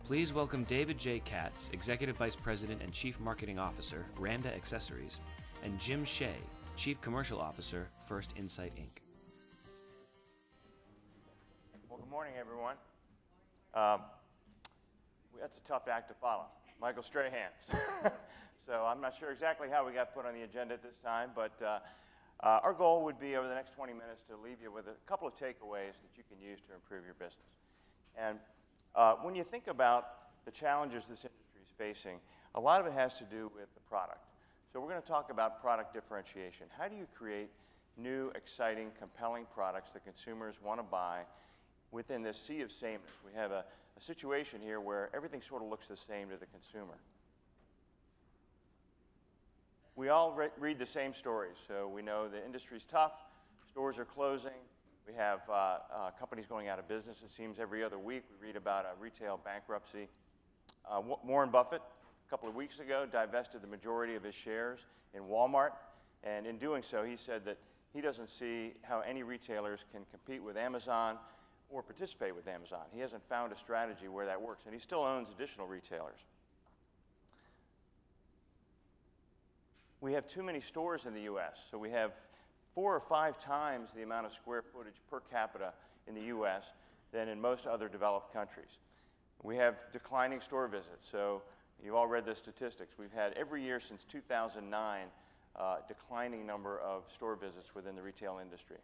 Please welcome David J. Katz, Executive Vice President and Chief Marketing Officer, Randa Accessories, and Jim Shea, Chief Commercial Officer, First Insight, Inc. Well, good morning, everyone. That's a tough act to follow. Michael Strahans. So I'm not sure exactly how we got put on the agenda at this time, but our goal would be over the next 20 minutes to leave you with a couple of takeaways that you can use to improve your business. And when you think about the challenges this industry is facing, a lot of it has to do with the product. So we're going to talk about product differentiation. How do you create new, exciting, compelling products that consumers want to buy within this sea of sameness? We have a situation here where everything sort of looks the same to the consumer. We all read the same stories, so we know the industry's tough, stores are closing, we have companies going out of business. It seems every other week we read about a retail bankruptcy. Warren Buffett, a couple of weeks ago, divested the majority of his shares in Walmart, and in doing so, he said that he doesn't see how any retailers can compete with Amazon or participate with Amazon. He hasn't found a strategy where that works, and he still owns additional retailers. We have too many stores in the U.S., so we have 4 or 5 times the amount of square footage per capita in the U.S. than in most other developed countries. We have declining store visits, so you've all read the statistics. We've had every year since 2009 declining number of store visits within the retail industry.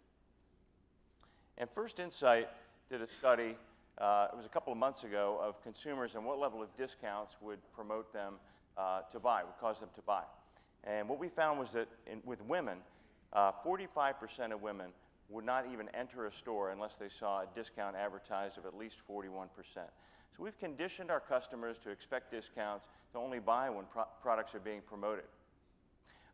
And First Insight did a study, it was a couple of months ago, of consumers and what level of discounts would promote them to buy, would cause them to buy. And what we found was that with women, 45% of women would not even enter a store unless they saw a discount advertised of at least 41%. So we've conditioned our customers to expect discounts, to only buy when products are being promoted.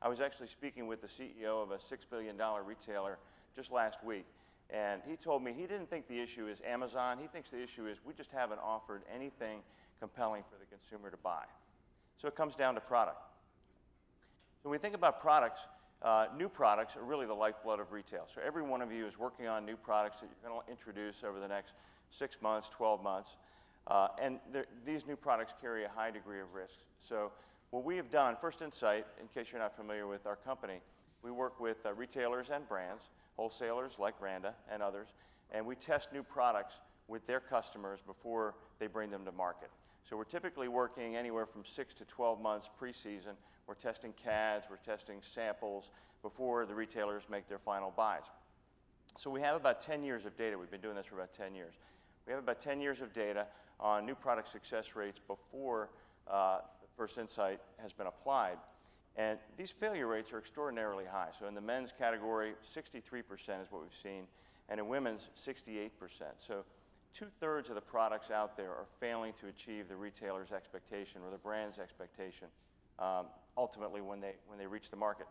I was actually speaking with the CEO of a $6 billion retailer just last week, and he told me he didn't think the issue is Amazon. He thinks the issue is we just haven't offered anything compelling for the consumer to buy. So it comes down to product. So when we think about products, new products are really the lifeblood of retail. So every one of you is working on new products that you're going to introduce over the next 6 months, 12 months. And these new products carry a high degree of risk. So what we have done, First Insight, in case you're not familiar with our company, we work with retailers and brands, wholesalers like Randa and others, and we test new products with their customers before they bring them to market. So we're typically working anywhere from 6 to 12 months pre-season. We're testing CADs, we're testing samples before the retailers make their final buys. So we have about 10 years of data. We've been doing this for about 10 years. We have about 10 years of data on new product success rates before First Insight has been applied. And these failure rates are extraordinarily high. So in the men's category, 63% is what we've seen, and in women's, 68%. So 2/3 of the products out there are failing to achieve the retailer's expectation or the brand's expectation ultimately when they reach the market.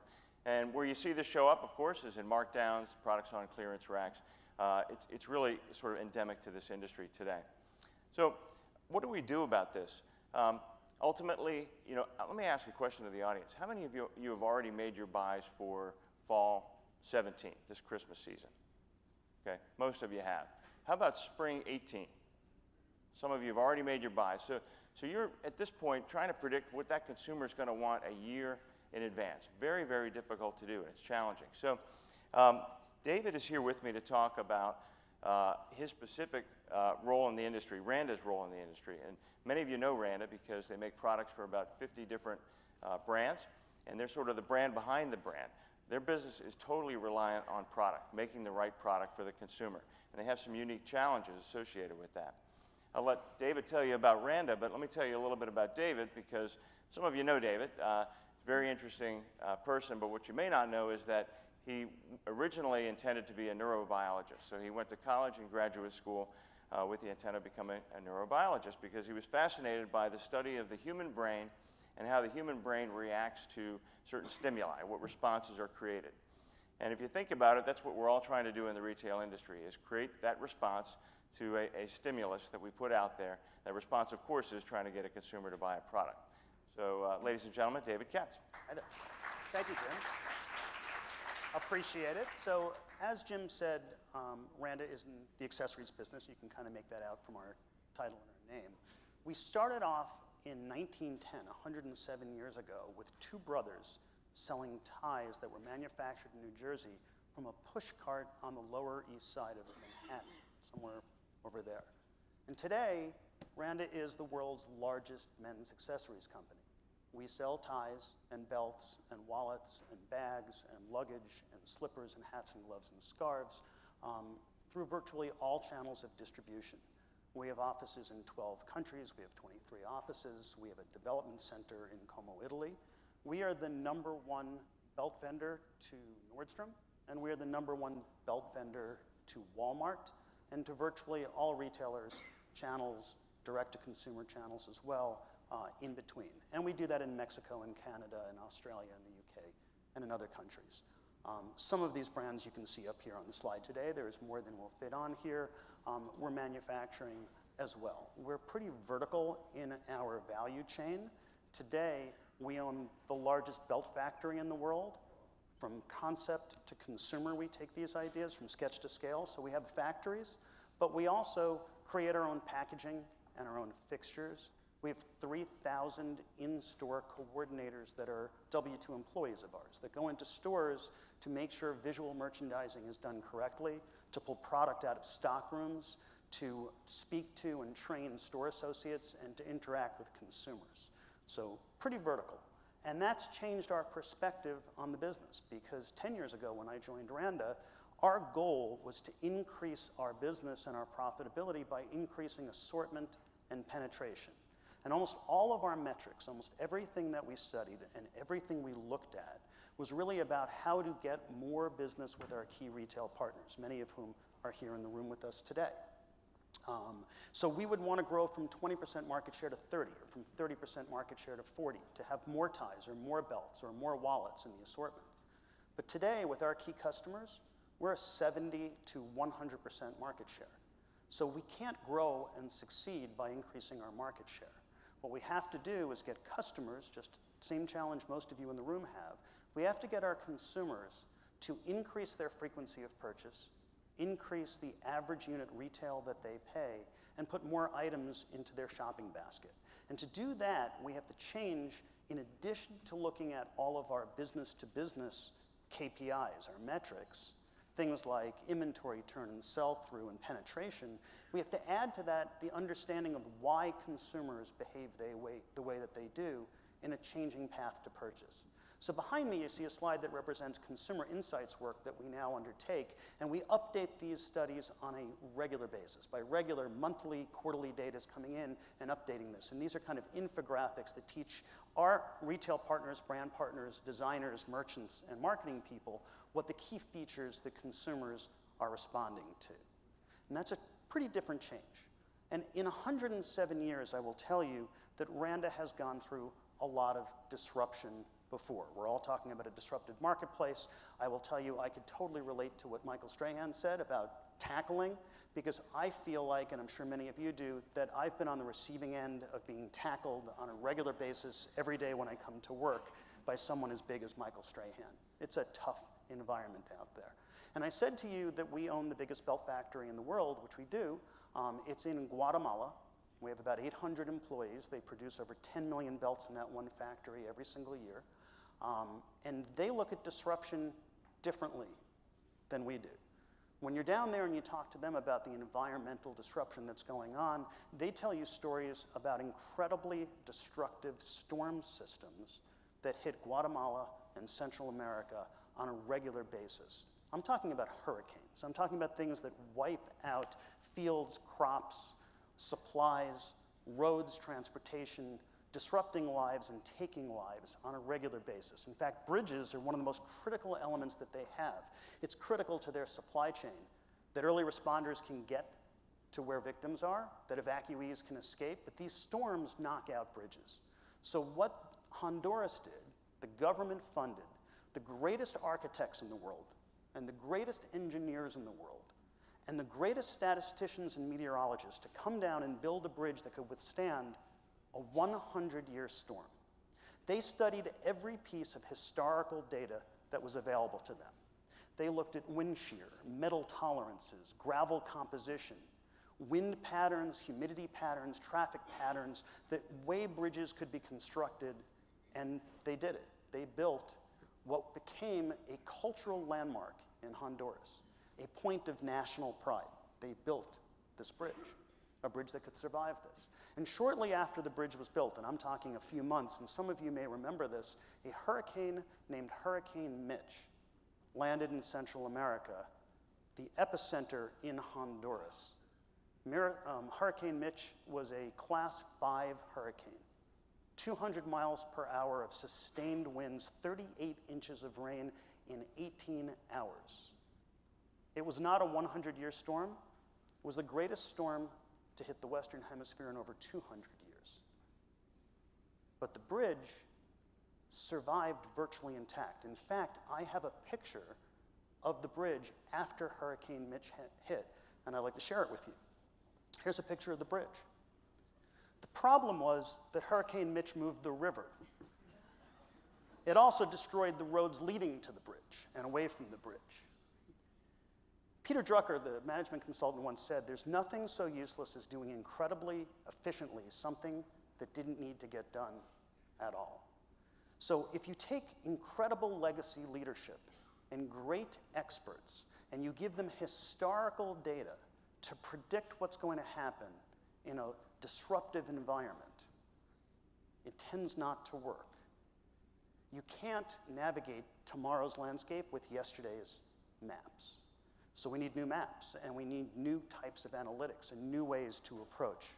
And where you see this show up, of course, is in markdowns, products on clearance racks. It's really sort of endemic to this industry today. So what do we do about this? Ultimately, let me ask a question to the audience. How many of you have already made your buys for fall 17, this Christmas season? Okay, most of you have. How about spring 18? Some of you have already made your buys. So you're, at this point, trying to predict what that consumer is going to want a year in advance. Very, very difficult to do, and it's challenging. So David is here with me to talk about his specific role in the industry, Randa's role in the industry. And many of you know Randa because they make products for about 50 different brands, and they're sort of the brand behind the brand. Their business is totally reliant on product, making the right product for the consumer. And they have some unique challenges associated with that. I'll let David tell you about Randa, but let me tell you a little bit about David because some of you know David. He's a very interesting person, but what you may not know is that he originally intended to be a neurobiologist. So he went to college and graduate school with the intent of becoming a neurobiologist because he was fascinated by the study of the human brain and how the human brain reacts to certain stimuli, what responses are created. And if you think about it, that's what we're all trying to do in the retail industry, is create that response to a stimulus that we put out there. That response, of course, is trying to get a consumer to buy a product. So, ladies and gentlemen, David Katz. Thank you, Jim. Appreciate it. So as Jim said, Randa is in the accessories business. You can kind of make that out from our title and our name. We started off in 1910, 107 years ago, with two brothers selling ties that were manufactured in New Jersey from a push cart on the Lower East Side of Manhattan, somewhere over there. And today, Randa is the world's largest men's accessories company. We sell ties and belts and wallets and bags and luggage and slippers and hats and gloves and scarves through virtually all channels of distribution. We have offices in 12 countries. We have 23 offices. We have a development center in Como, Italy. We are the #1 belt vendor to Nordstrom, and we are the #1 belt vendor to Walmart and to virtually all retailers, channels, direct-to-consumer channels as well, in between. And we do that in Mexico and Canada and Australia and the UK and in other countries. Some of these brands you can see up here on the slide today. There's more than will fit on here. We're manufacturing as well. We're pretty vertical in our value chain. Today, we own the largest belt factory in the world. From concept to consumer, we take these ideas from sketch to scale. So we have factories, but we also create our own packaging and our own fixtures. We have 3,000 in-store coordinators that are W2 employees of ours that go into stores to make sure visual merchandising is done correctly, to pull product out of stock rooms, to speak to and train store associates, and to interact with consumers. So pretty vertical. And that's changed our perspective on the business, because 10 years ago when I joined Randa, our goal was to increase our business and our profitability by increasing assortment and penetration. And almost all of our metrics, almost everything that we studied and everything we looked at was really about how to get more business with our key retail partners, many of whom are here in the room with us today. So we would want to grow from 20% market share to 30, or from 30% market share to 40, to have more ties or more belts or more wallets in the assortment. But today, with our key customers, we're a 70 to 100% market share. So we can't grow and succeed by increasing our market share. What we have to do is get customers, just same challenge most of you in the room have, we have to get our consumers to increase their frequency of purchase, increase the average unit retail that they pay, and put more items into their shopping basket. And to do that, we have to change, in addition to looking at all of our business-to-business KPIs, our metrics, things like inventory turn and sell-through and penetration, we have to add to that the understanding of why consumers behave the way that they do in a changing path to purchase. So behind me, you see a slide that represents consumer insights work that we now undertake, and we update these studies on a regular basis. By regular, monthly, quarterly data is coming in and updating this. And these are kind of infographics that teach our retail partners, brand partners, designers, merchants, and marketing people what the key features that consumers are responding to. And that's a pretty different change. And in 107 years, I will tell you that Randa has gone through a lot of disruption before. We're all talking about a disrupted marketplace. I will tell you, I could totally relate to what Michael Strahan said about tackling, because I feel like, and I'm sure many of you do, that I've been on the receiving end of being tackled on a regular basis every day when I come to work by someone as big as Michael Strahan. It's a tough environment out there. And I said to you that we own the biggest belt factory in the world, which we do. It's in Guatemala. We have about 800 employees. They produce over 10 million belts in that one factory every single year. And they look at disruption differently than we do. When you're down there and you talk to them about the environmental disruption that's going on, they tell you stories about incredibly destructive storm systems that hit Guatemala and Central America on a regular basis. I'm talking about hurricanes. I'm talking about things that wipe out fields, crops, supplies, roads, transportation, disrupting lives and taking lives on a regular basis. In fact, bridges are one of the most critical elements that they have. It's critical to their supply chain, that early responders can get to where victims are, that evacuees can escape, but these storms knock out bridges. So what Honduras did, the government funded the greatest architects in the world and the greatest engineers in the world and the greatest statisticians and meteorologists to come down and build a bridge that could withstand a 100-year storm. They studied every piece of historical data that was available to them. They looked at wind shear, metal tolerances, gravel composition, wind patterns, humidity patterns, traffic patterns, that way bridges could be constructed, and they did it. They built what became a cultural landmark in Honduras, a point of national pride. They built this bridge, a bridge that could survive this. And shortly after the bridge was built, and I'm talking a few months, and some of you may remember this, a hurricane named Hurricane Mitch landed in Central America, the epicenter in Honduras. Hurricane Mitch was a Class 5 hurricane. 200 miles per hour of sustained winds, 38 inches of rain in 18 hours. It was not a 100-year storm. It was the greatest storm to hit the Western Hemisphere in over 200 years. But the bridge survived virtually intact. In fact, I have a picture of the bridge after Hurricane Mitch hit, and I'd like to share it with you. Here's a picture of the bridge. The problem was that Hurricane Mitch moved the river. It also destroyed the roads leading to the bridge and away from the bridge. Peter Drucker, the management consultant, once said, "There's nothing so useless as doing incredibly efficiently something that didn't need to get done at all." So if you take incredible legacy leadership and great experts and you give them historical data to predict what's going to happen in a disruptive environment, it tends not to work. You can't navigate tomorrow's landscape with yesterday's maps. So we need new maps, and we need new types of analytics and new ways to approach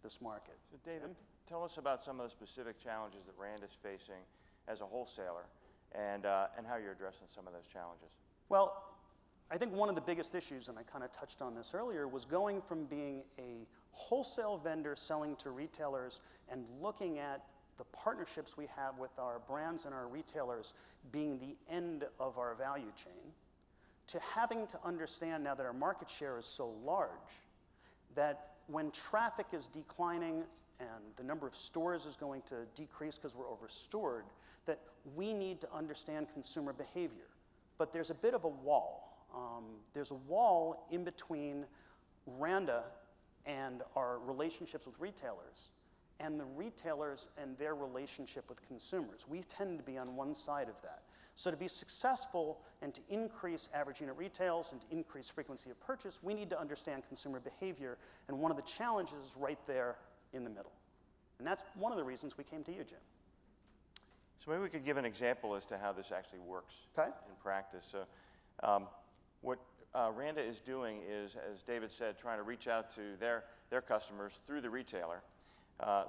this market. So David, tell us about some of the specific challenges that Rand is facing as a wholesaler and how you're addressing some of those challenges. Well, I think one of the biggest issues, and I kind of touched on this earlier, was going from being a wholesale vendor selling to retailers and looking at the partnerships we have with our brands and our retailers being the end of our value chain, to having to understand now that our market share is so large that when traffic is declining and the number of stores is going to decrease because we're overstored, that we need to understand consumer behavior. But there's a bit of a wall. There's a wall in between Randa and our relationships with retailers and the retailers and their relationship with consumers. We tend to be on one side of that. So to be successful and to increase average unit retails and to increase frequency of purchase, we need to understand consumer behavior, and one of the challenges is right there in the middle. And that's one of the reasons we came to you, Jim. So maybe we could give an example as to how this actually works Okay. in practice. So what Randa is doing is, as David said, trying to reach out to their customers through the retailer.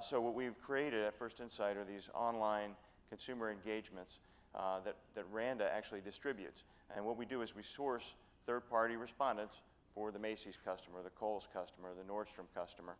So what we've created at First Insight are these online consumer engagements that Randa actually distributes. And what we do is we source third-party respondents for the Macy's customer, the Kohl's customer, the Nordstrom customer.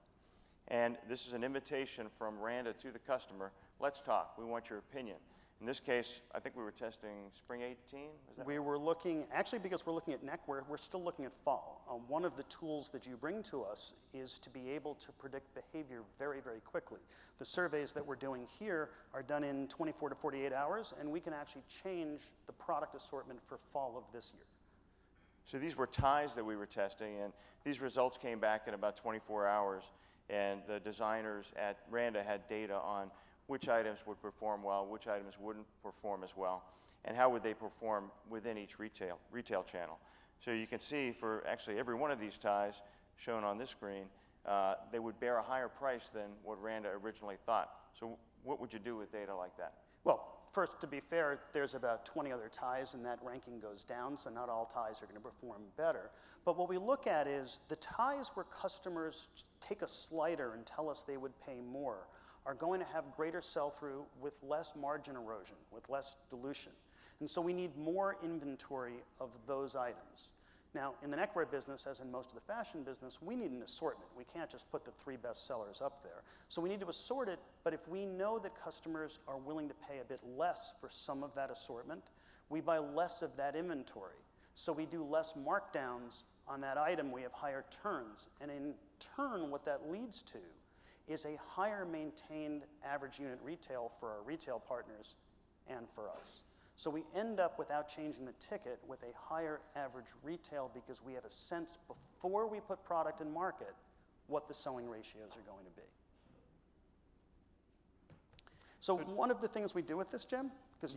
And this is an invitation from Randa to the customer. Let's talk. We want your opinion. In this case, I think we were testing spring 18. Was that We were looking, actually because we're looking at neckwear, we're still looking at fall. One of the tools that you bring to us is to be able to predict behavior very, very quickly. The surveys that we're doing here are done in 24 to 48 hours, and we can actually change the product assortment for fall of this year. So these were ties that we were testing, and these results came back in about 24 hours, and the designers at Randa had data on which items would perform well, which items wouldn't perform as well, and how would they perform within each retail channel. So you can see for actually every one of these ties shown on this screen, they would bear a higher price than what Randa originally thought. So what would you do with data like that? Well, first, to be fair, there's about 20 other ties, and that ranking goes down, so not all ties are going to perform better. But what we look at is the ties where customers take a slider and tell us they would pay more are going to have greater sell-through with less margin erosion, with less dilution. And so we need more inventory of those items. Now, in the neckwear business, as in most of the fashion business, we need an assortment. We can't just put the 3 best sellers up there. So we need to assort it, but if we know that customers are willing to pay a bit less for some of that assortment, we buy less of that inventory. So we do less markdowns on that item, we have higher turns. And in turn, what that leads to is a higher maintained average unit retail for our retail partners and for us. So we end up, without changing the ticket, with a higher average retail because we have a sense before we put product in market what the selling ratios are going to be. So one of the things we do with this, Jim, because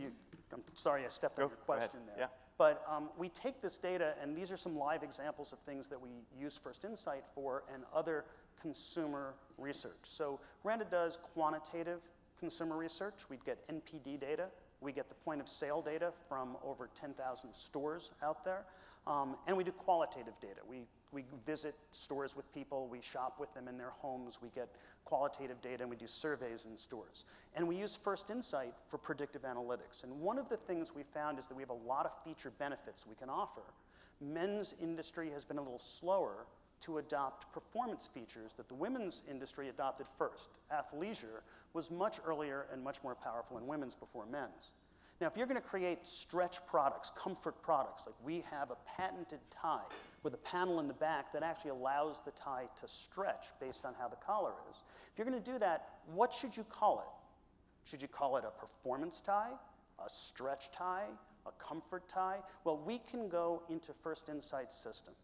I'm sorry I stepped on your question there. Yeah. But we take this data, and these are some live examples of things that we use First Insight for and other consumer research. So Randa does quantitative consumer research. We get NPD data. We get the point of sale data from over 10,000 stores out there. And we do qualitative data. We visit stores with people. We shop with them in their homes. We get qualitative data, and we do surveys in stores. And we use First Insight for predictive analytics. And one of the things we found is that we have a lot of feature benefits we can offer. Men's industry has been a little slower to adopt performance features that the women's industry adopted first. Athleisure was much earlier and much more powerful in women's before men's. Now, if you're going to create stretch products, comfort products, like we have a patented tie with a panel in the back that actually allows the tie to stretch based on how the collar is. If you're going to do that, what should you call it? Should you call it a performance tie, a stretch tie, a comfort tie? Well, we can go into First Insight's system.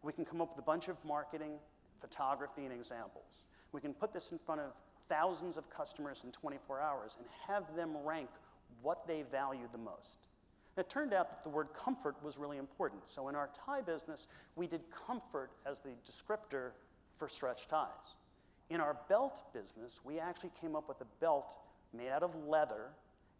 We can come up with a bunch of marketing, photography, and examples. We can put this in front of thousands of customers in 24 hours and have them rank what they value the most. And it turned out that the word comfort was really important. So in our tie business, we did comfort as the descriptor for stretch ties. In our belt business, we actually came up with a belt made out of leather,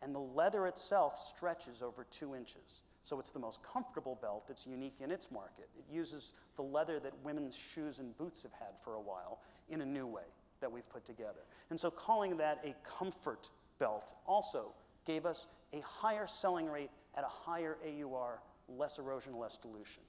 and the leather itself stretches over 2 inches. So it's the most comfortable belt that's unique in its market. It uses the leather that women's shoes and boots have had for a while in a new way that we've put together. And so calling that a comfort belt also gave us a higher selling rate at a higher AUR, less erosion, less dilution.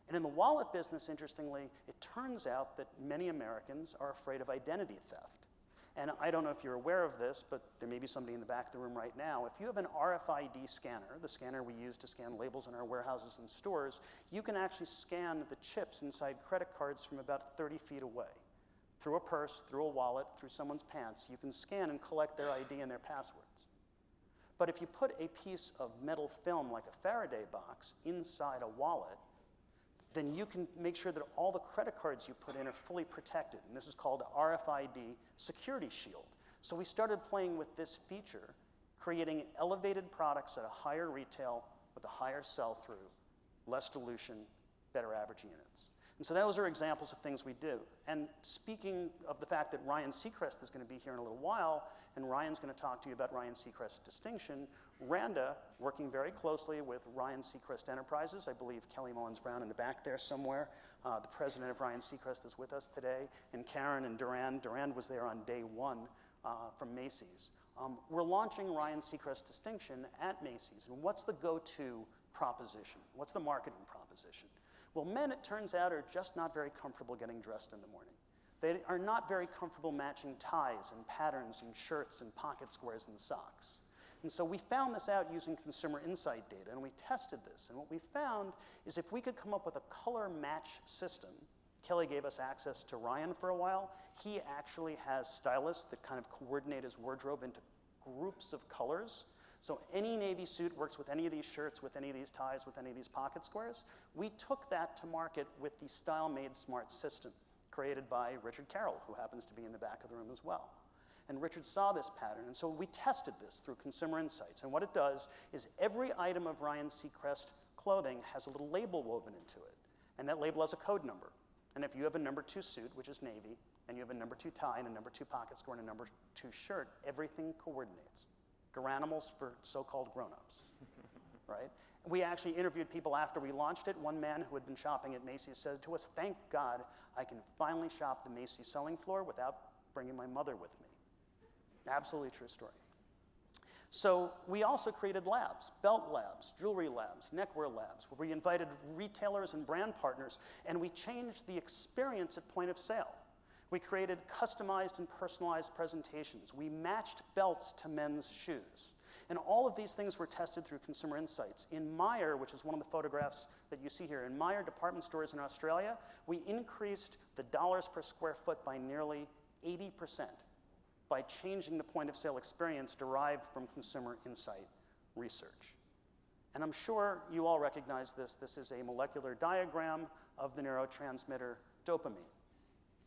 And in the wallet business, interestingly, it turns out that many Americans are afraid of identity theft. And I don't know if you're aware of this, but there may be somebody in the back of the room right now. If you have an RFID scanner, the scanner we use to scan labels in our warehouses and stores, you can actually scan the chips inside credit cards from about 30 feet away. Through a purse, through a wallet, through someone's pants, you can scan and collect their ID and their passwords. But if you put a piece of metal film like a Faraday box inside a wallet, then you can make sure that all the credit cards you put in are fully protected. And this is called RFID Security Shield. So we started playing with this feature, creating elevated products at a higher retail with a higher sell-through, less dilution, better average units. And so those are examples of things we do. And speaking of the fact that Ryan Seacrest is going to be here in a little while, and Ryan's going to talk to you about Ryan Seacrest's distinction, Randa, working very closely with Ryan Seacrest Enterprises, I believe Kelly Mullins-Brown in the back there somewhere, the president of Ryan Seacrest is with us today, and Karen and Durand was there on day 1 from Macy's. We're launching Ryan Seacrest Distinction at Macy's, and what's the go-to proposition? What's the marketing proposition? Well, men, it turns out, are just not very comfortable getting dressed in the morning. They are not very comfortable matching ties and patterns and shirts and pocket squares and socks. And so we found this out using consumer insight data, and we tested this. And what we found is if we could come up with a color match system, Kelly gave us access to Ryan for a while. He actually has stylists that kind of coordinate his wardrobe into groups of colors. So any navy suit works with any of these shirts, with any of these ties, with any of these pocket squares. We took that to market with the Style Made Smart system created by Richard Carroll, who happens to be in the back of the room as well. And Richard saw this pattern, and so we tested this through consumer insights. And what it does is every item of Ryan Seacrest clothing has a little label woven into it. And that label has a code number. And if you have a number 2 suit, which is navy, and you have a number 2 tie and a number 2 pocket square and a number 2 shirt, everything coordinates. Garanimals for so-called grown-ups, right? We actually interviewed people after we launched it. One man who had been shopping at Macy's said to us, "Thank God I can finally shop the Macy's selling floor without bringing my mother with me." Absolutely true story. So we also created labs, belt labs, jewelry labs, neckwear labs, where we invited retailers and brand partners, and we changed the experience at point of sale. We created customized and personalized presentations. We matched belts to men's shoes. And all of these things were tested through consumer insights. In Myer, which is one of the photographs that you see here, in Myer department stores in Australia, we increased the dollars per square foot by nearly 80% by changing the point of sale experience derived from consumer insight research. And I'm sure you all recognize this. This is a molecular diagram of the neurotransmitter dopamine.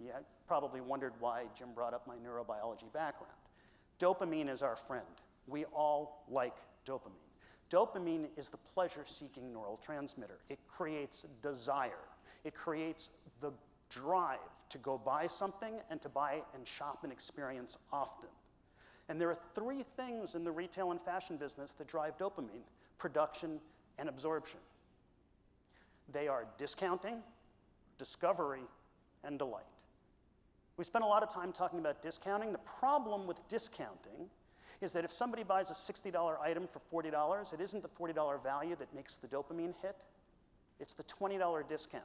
You probably wondered why Jim brought up my neurobiology background. Dopamine is our friend. We all like dopamine. Dopamine is the pleasure-seeking neurotransmitter. It creates desire. It creates the drive to go buy something and to buy and shop and experience often. And there are three things in the retail and fashion business that drive dopamine: production and absorption. They are discounting, discovery, and delight. We spent a lot of time talking about discounting. The problem with discounting is that if somebody buys a $60 item for $40, it isn't the $40 value that makes the dopamine hit. It's the $20 discount.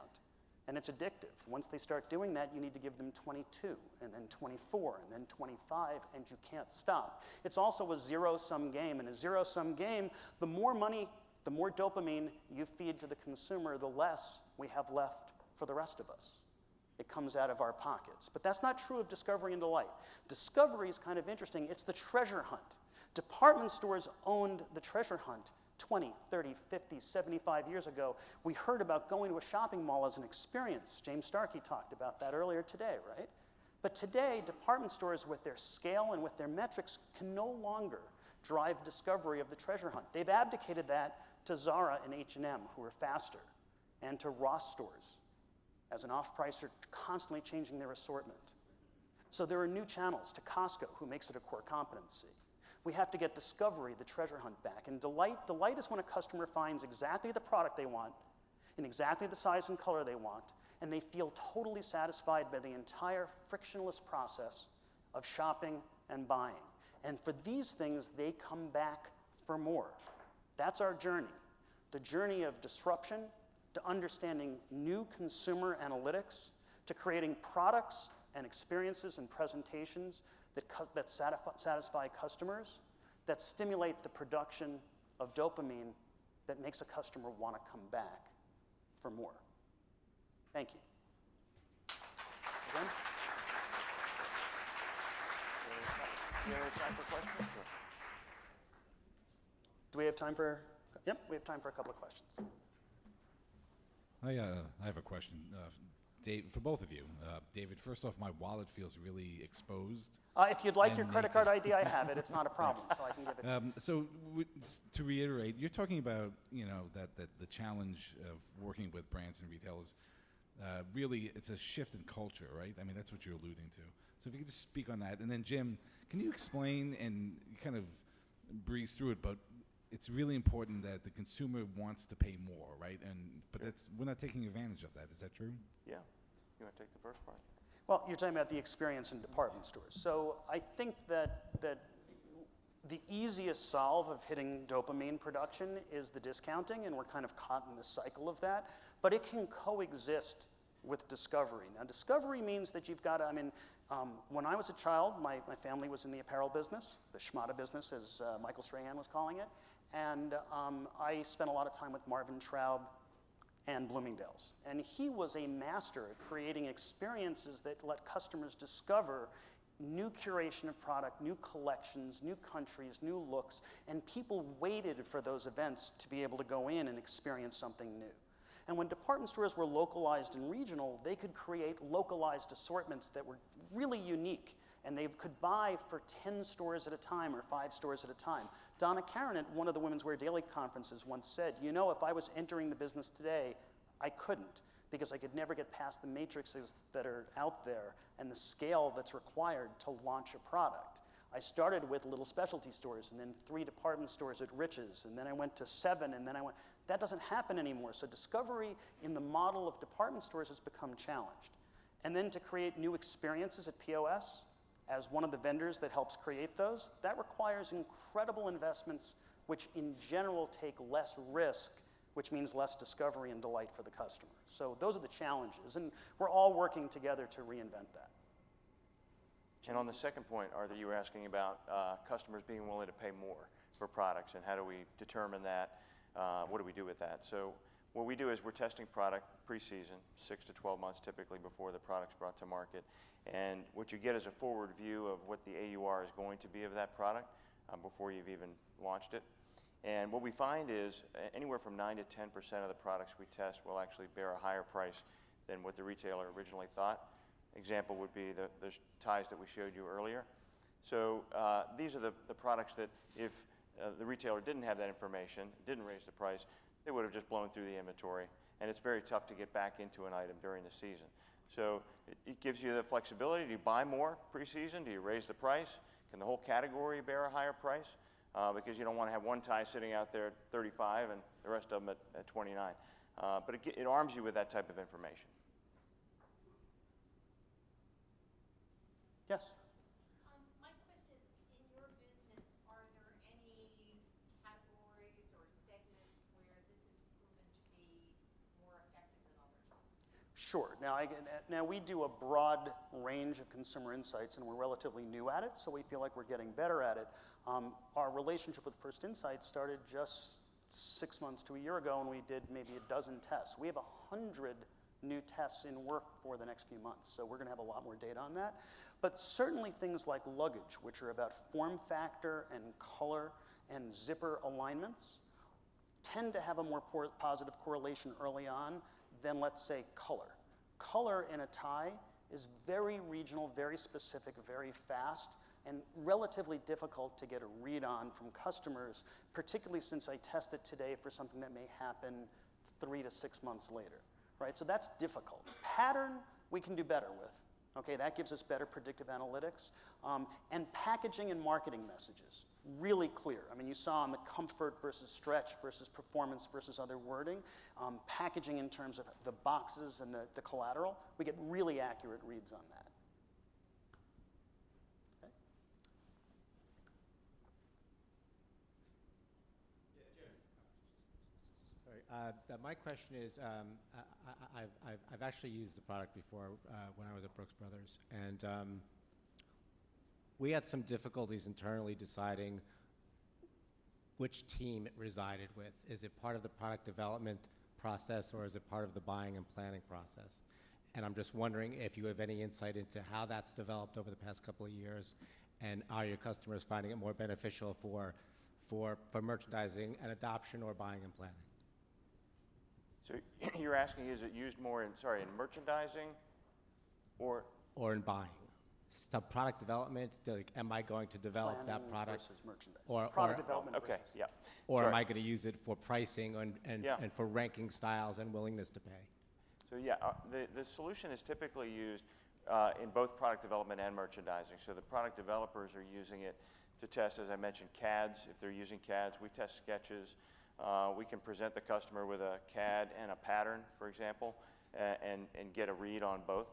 And it's addictive. Once they start doing that, you need to give them 22, and then 24, and then 25, and you can't stop. It's also a zero-sum game. In a zero-sum game, the more money, the more dopamine you feed to the consumer, the less we have left for the rest of us. It comes out of our pockets. But that's not true of discovery and delight. Discovery is kind of interesting. It's the treasure hunt. Department stores owned the treasure hunt 20, 30, 50, 75 years ago. We heard about going to a shopping mall as an experience. James Starkey talked about that earlier today, right? But today, department stores with their scale and with their metrics can no longer drive discovery of the treasure hunt. They've abdicated that to Zara and H&M, who are faster, and to Ross stores as an off-pricer, constantly changing their assortment. So there are new channels to Costco, who makes it a core competency. We have to get discovery, the treasure hunt, back. And delight is when a customer finds exactly the product they want, in exactly the size and color they want, and they feel totally satisfied by the entire frictionless process of shopping and buying. And for these things, they come back for more. That's our journey. The journey of disruption, to understanding new consumer analytics, to creating products and experiences and presentations that satisfy customers, that stimulate the production of dopamine that makes a customer want to come back for more. Thank you. Again? Do we have time for questions? Or? Do we have time for? Yep, we have time for a couple of questions. I have a question, Dave, for both of you. David, first off, my wallet feels really exposed. If you'd like your credit card ID, I have it. It's not a problem, so I can give it to you. So just to reiterate, you're talking about that the challenge of working with brands and retailers. Really, it's a shift in culture, right? I mean, that's what you're alluding to. So if you could just speak on that, and then Jim, can you explain, and you kind of breeze through it, but it's really important that the consumer wants to pay more, right? But we're not taking advantage of that. Is that true? Yeah. You want to take the first part? Well, you're talking about the experience in department stores. So I think that the easiest solve of hitting dopamine production is the discounting, and we're kind of caught in the cycle of that. But it can coexist with discovery. Now, discovery means that you've got to, when I was a child, my family was in the apparel business, the schmata business, as Michael Strahan was calling it. And I spent a lot of time with Marvin Traub and Bloomingdale's. And he was a master at creating experiences that let customers discover new curation of product, new collections, new countries, new looks, and people waited for those events to be able to go in and experience something new. And when department stores were localized and regional, they could create localized assortments that were really unique, and they could buy for 10 stores at a time or 5 stores at a time. Donna Karan at one of the Women's Wear Daily conferences once said, if I was entering the business today, I couldn't, because I could never get past the matrices that are out there and the scale that's required to launch a product. I started with little specialty stores, and then 3 department stores at Rich's, and then I went to 7, and then I went. That doesn't happen anymore. So discovery in the model of department stores has become challenged. And then to create new experiences at POS, as one of the vendors that helps create those, that requires incredible investments, which in general take less risk, which means less discovery and delight for the customer. So those are the challenges, and we're all working together to reinvent that. And on the second point, Arthur, you were asking about customers being willing to pay more for products, and how do we determine that? What do we do with that? So what we do is we're testing product pre-season, 6 to 12 months typically before the product's brought to market. And what you get is a forward view of what the AUR is going to be of that product before you've even launched it. And what we find is anywhere from 9 to 10% of the products we test will actually bear a higher price than what the retailer originally thought. Example would be the ties that we showed you earlier. So these are the products that if the retailer didn't have that information, didn't raise the price, they would have just blown through the inventory. And it's very tough to get back into an item during the season. So it gives you the flexibility. Do you buy more pre-season? Do you raise the price? Can the whole category bear a higher price? Because you don't want to have one tie sitting out there at 35 and the rest of them at 29. But it arms you with that type of information. Yes? My question is, in your business, are there any categories or segments where this has proven to be more effective than others? Sure. Now we do a broad range of consumer insights, and we're relatively new at it, so we feel like we're getting better at it. Our relationship with First Insight started just 6 months to a year ago, and we did maybe a dozen tests. We have 100 new tests in work for the next few months, so we're going to have a lot more data on that. But certainly things like luggage, which are about form factor and color and zipper alignments, tend to have a more positive correlation early on than, let's say, color. Color in a tie is very regional, very specific, very fast, and relatively difficult to get a read on from customers, particularly since I test it today for something that may happen 3 to 6 months later, right? So that's difficult. Pattern, we can do better with. Okay, that gives us better predictive analytics. And packaging and marketing messages, really clear. I mean, you saw on the comfort versus stretch versus performance versus other wording, packaging in terms of the boxes and the collateral, we get really accurate reads on that. Okay. Sorry, my question is, I've actually used the product before when I was at Brooks Brothers, and we had some difficulties internally deciding which team it resided with. Is it part of the product development process, or is it part of the buying and planning process? And I'm just wondering if you have any insight into how that's developed over the past couple of years, and are your customers finding it more beneficial for merchandising and adoption or buying and planning? So you're asking, is it used more in merchandising or in buying? So product development, am I going to develop Planning that product? versus merchandising. Or Product development okay, versus. yeah. Or Sure. am I going to use it for pricing and for ranking styles and willingness to pay? So yeah, the solution is typically used in both product development and merchandising. So the product developers are using it to test, as I mentioned, CADs. If they're using CADs, we test sketches. We can present the customer with a CAD and a pattern, for example, and get a read on both.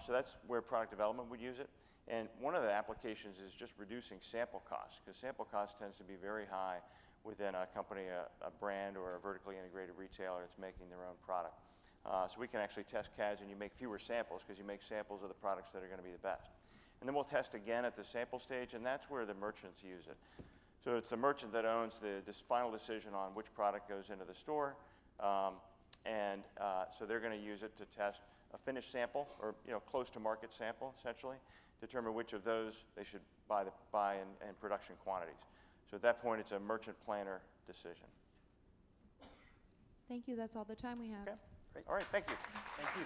So that's where product development would use it. And one of the applications is just reducing sample costs, because sample cost tends to be very high within a company, a brand, or a vertically integrated retailer that's making their own product. So we can actually test CADs, and you make fewer samples because you make samples of the products that are going to be the best. And then we'll test again at the sample stage, and that's where the merchants use it. So it's the merchant that owns this final decision on which product goes into the store, so they're going to use it to test a finished sample, or close to market sample, essentially, determine which of those they should buy in production quantities. So at that point, it's a merchant planner decision. Thank you. That's all the time we have. Okay. Great. All right. Thank you. Thank you.